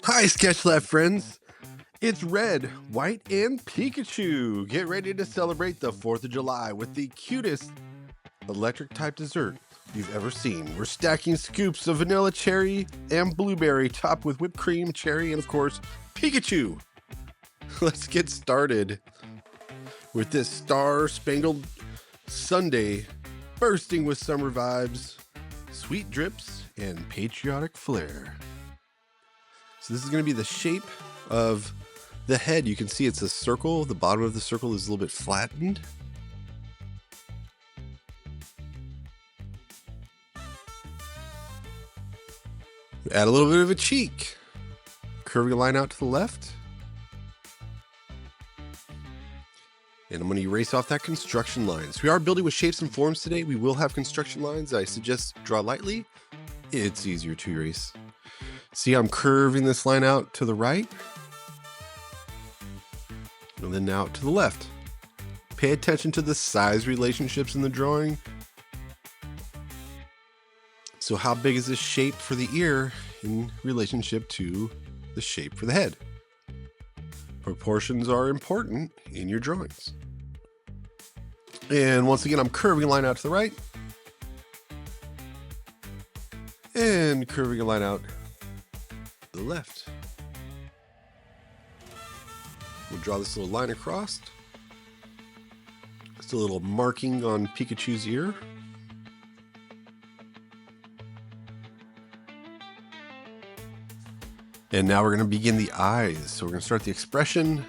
Hi, Sketchlab friends. It's red, white, and Pikachu. Get ready to celebrate the 4th of July with the cutest electric type dessert you've ever seen. We're stacking scoops of vanilla cherry and blueberry topped with whipped cream, cherry, and of course, Pikachu. Let's get started with this star-spangled sundae bursting with summer vibes, sweet drips, and patriotic flair. So this is going to be the shape of the head. You can see it's a circle. The bottom of the circle is a little bit flattened. Add a little bit of a cheek. Curving a line out to the left. And I'm going to erase off that construction line. So we are building with shapes and forms today. We will have construction lines. I suggest draw lightly. It's easier to erase. See, I'm curving this line out to the right. And then out to the left. Pay attention to the size relationships in the drawing. So how big is this shape for the ear in relationship to the shape for the head? Proportions are important in your drawings. And once again, I'm curving a line out to the right. And curving a line out to the left. We'll draw this little line across. Just a little marking on Pikachu's ear. And now we're going to begin the eyes. So we're going to start the expression.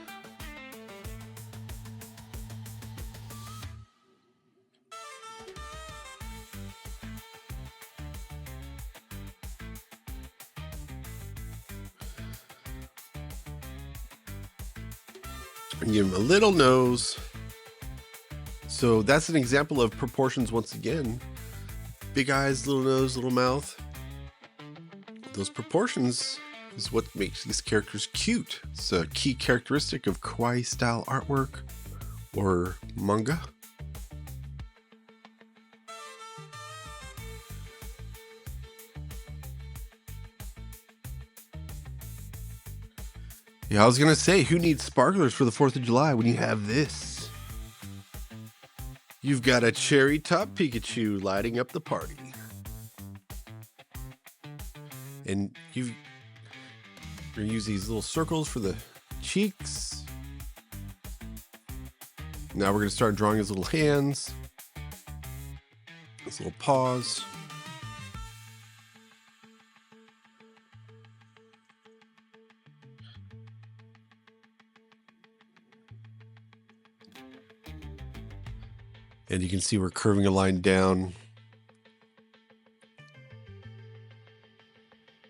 And give him a little nose. So that's an example of proportions once again. Big eyes, little nose, little mouth. Those proportions is what makes these characters cute. It's a key characteristic of kawaii-style artwork or manga. Yeah, I was going to say, who needs sparklers for the 4th of July when you have this? You've got a cherry top Pikachu lighting up the party. And we're going to use these little circles for the cheeks. Now we're going to start drawing his little hands, his little paws. And you can see we're curving a line down.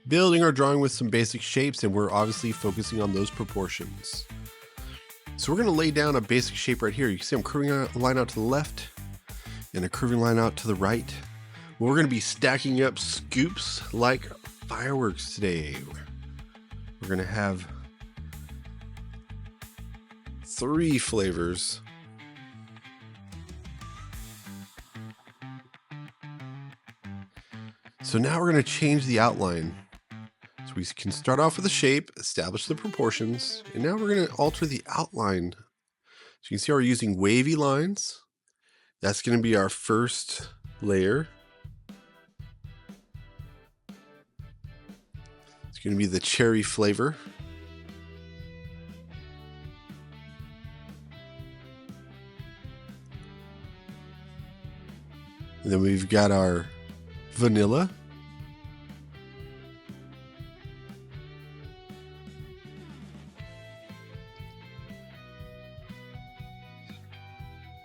Building our drawing with some basic shapes, and we're obviously focusing on those proportions. So we're going to lay down a basic shape right here. You can see I'm curving a line out to the left and a curving line out to the right. Well, we're going to be stacking up scoops like fireworks today. We're going to have 3 flavors. So now we're going to change the outline. So we can start off with a shape, establish the proportions, and now we're going to alter the outline. So you can see we're using wavy lines. That's going to be our first layer. It's going to be the cherry flavor. And then we've got our vanilla.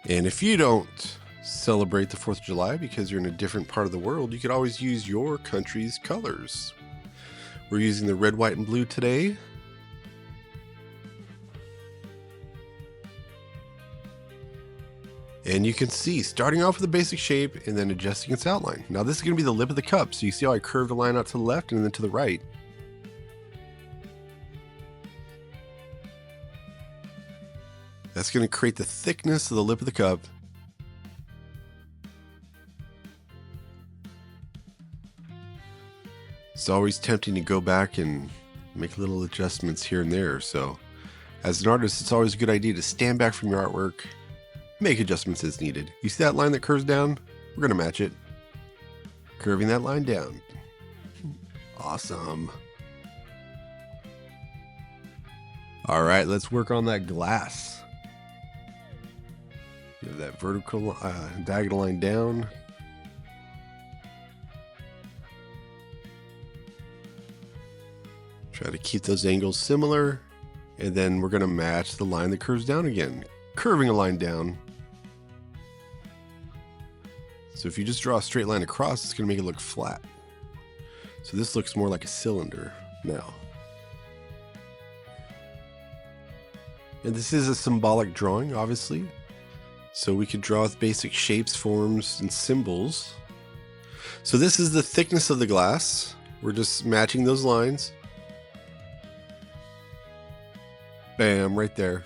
And if you don't celebrate the 4th of July because you're in a different part of the world, you could always use your country's colors. We're using the red, white, and blue today. And you can see, starting off with a basic shape and then adjusting its outline. Now this is going to be the lip of the cup. So you see how I curved a line out to the left and then to the right. That's going to create the thickness of the lip of the cup. It's always tempting to go back and make little adjustments here and there. So as an artist, it's always a good idea to stand back from your artwork, make adjustments as needed. You see that line that curves down? We're going to match it. Curving that line down. Awesome. All right, let's work on that glass. You have that vertical diagonal line down. Try to keep those angles similar. And then we're going to match the line that curves down again. Curving a line down. So if you just draw a straight line across, it's going to make it look flat. So this looks more like a cylinder now. And this is a symbolic drawing, obviously. So we could draw with basic shapes, forms, and symbols. So this is the thickness of the glass. We're just matching those lines. Bam, right there.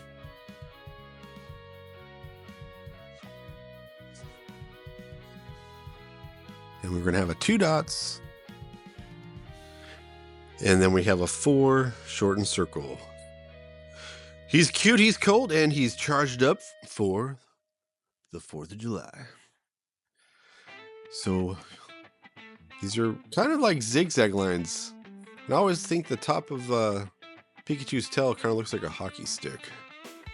And we're going to have a 2 dots. And then we have a 4 shortened circle. He's cute, he's cold, and he's charged up for the 4th of July. So these are kind of like zigzag lines. And I always think the top of Pikachu's tail kind of looks like a hockey stick.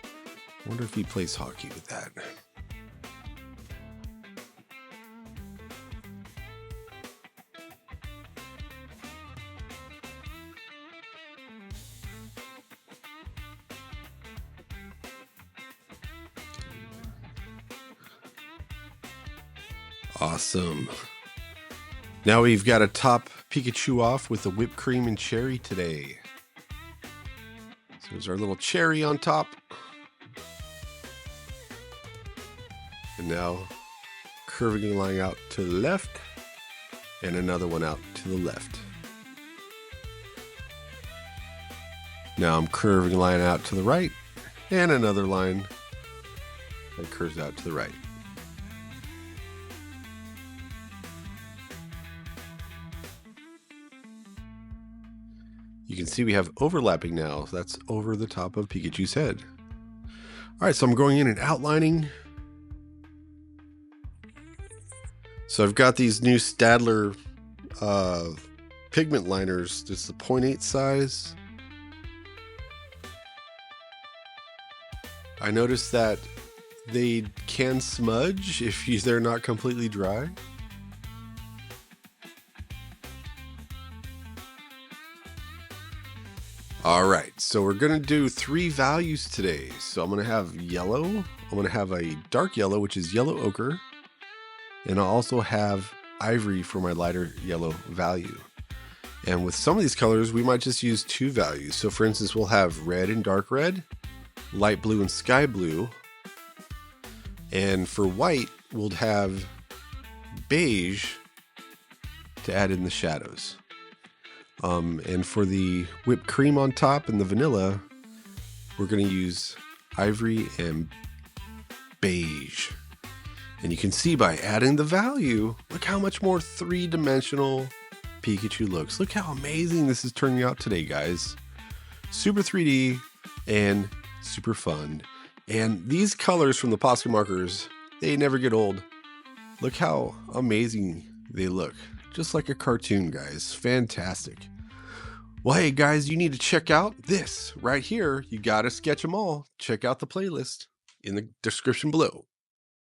I wonder if he plays hockey with that. Awesome. Now we've got to top Pikachu off with the whipped cream and cherry today. So there's our little cherry on top. And now curving a line out to the left and another one out to the left. Now I'm curving a line out to the right and another line that curves out to the right. You can see we have overlapping now. That's over the top of Pikachu's head. All right, so I'm going in and outlining. So I've got these new Stadler pigment liners. This is the 0.8 size. I noticed that they can smudge if they're not completely dry. All right, so we're gonna do 3 values today. So I'm gonna have yellow, I'm gonna have a dark yellow, which is yellow ochre, and I'll also have ivory for my lighter yellow value. And with some of these colors, we might just use 2 values. So for instance, we'll have red and dark red, light blue and sky blue. And for white, we'll have beige to add in the shadows. And for the whipped cream on top and the vanilla, we're going to use ivory and beige. And you can see by adding the value, look how much more 3-dimensional Pikachu looks. Look how amazing this is turning out today, guys. Super 3D and super fun. And these colors from the Posca markers, they never get old. Look how amazing they look. Just like a cartoon, guys. Fantastic. Well, hey, guys, you need to check out this right here. You got to sketch them all. Check out the playlist in the description below.